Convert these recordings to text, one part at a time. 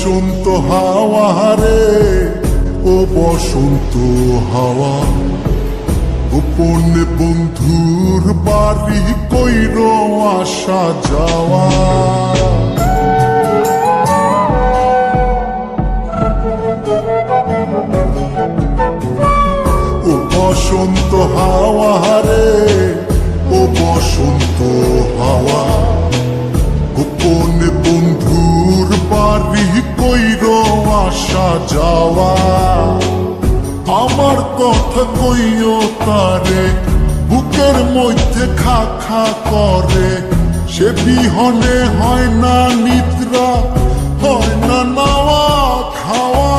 বসন্ত হাওয়া রে, ও বসন্ত হাওয়া, গোপনে বন্ধুর বাড়ি কইর আসা যাওয়া। ও বসন্ত হাওয়া রে, ও বসন্ত হাওয়া, গোপনে বন্ধুর বাড়ি কইর আসা যাওয়া। আমার কথা কইও তারে, বুকের মধ্যে খা খা করে, সে বিহনে হয় না নিদ্রা, হয় না নাওয়া খাওয়া।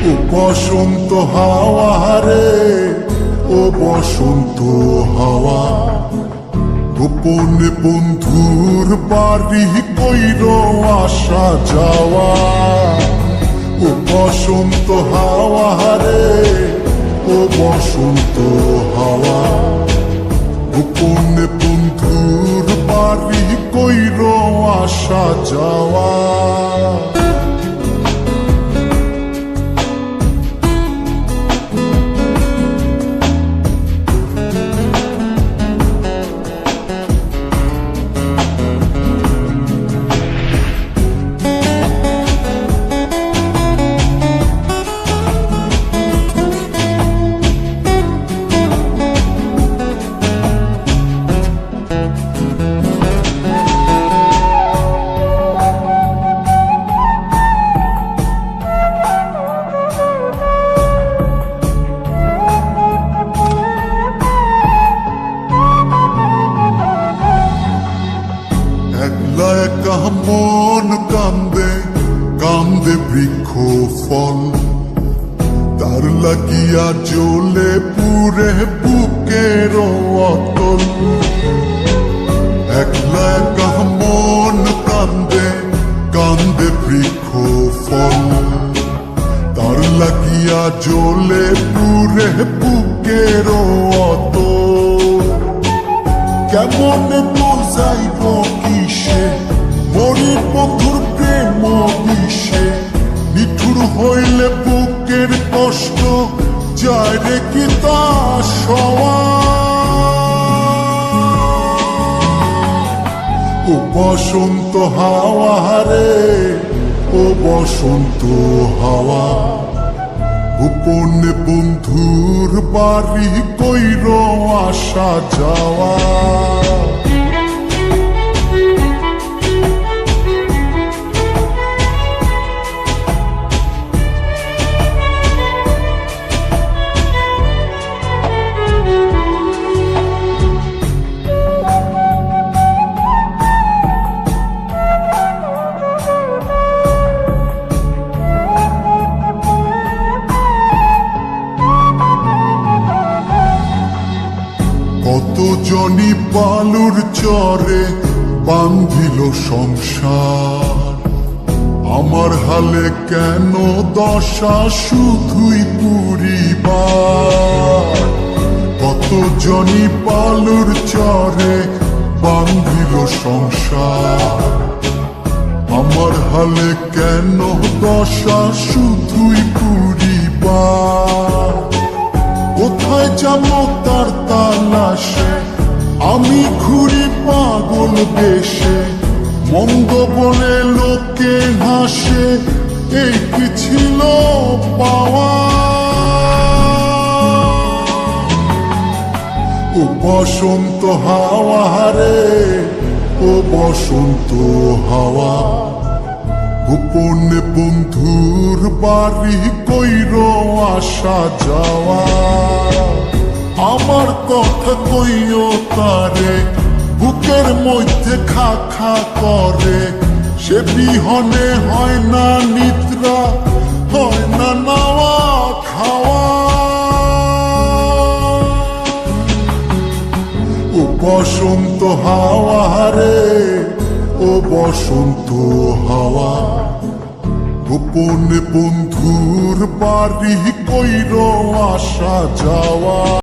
ও বসন্ত হাওয়া রে, ও বসন্ত হাওয়া, গোপনে বন্ধুর বাড়ি কইর আসা যাওয়া। ও বসন্ত হাওয়া রে, ও বসন্ত হাওয়া, গোপনে বন্ধুর বাড়ি কইর আসা যাওয়া। একা মন কান্দে, কান্দে বৃক্ষ ফল, তার লাগিয়া জ্বলে পুরে বুকের অতল। একলা একা মন কান্দে, কান্দে বৃক্ষ ফল, তার লাগিয়া জ্বলে পুরে বুকের অতল। কেমন বোঝাইব কিসে মরির বন্ধুর প্রেম বিষে, নিঠুর হইলে বুকের কষ্ট যায় রে কি তা সওয়া। ও বসন্ত হাওয়া রে, ও বসন্ত হাওয়া, গোপনে বন্ধুর বাড়ি কইর আসা যাওয়া। কত জনি বালুর চরে বান্ধিল সংসার, আমার হালে কেন দশা শুধুই পুরিবার। কত জনি বালুর চরে বান্ধিল সংসার, আমার হালে কেন দশা শুধুই পুরিবার। কোথায় যাবো তার তালাশে, আমি ঘুরি পাগল বেশে, মন্দ বলে লোকে হাসে, এই কি ছিল পাওয়া। ও বসন্ত হাওয়া রে, ও বসন্ত হাওয়া, গোপনে বন্ধুর বাড়ি কইর আসা যাওয়া। আমার কথা কইও তারে, বুকের মধ্যে খা খা করে, সে বিহনে হয় না নিদ্রা, হয় না নাওয়া খাওয়া। ও বসন্ত হাওয়া রে, ও বসন্ত হাওয়া, গোপনে বন্ধুর বাড়ি কইর আসা যাওয়া।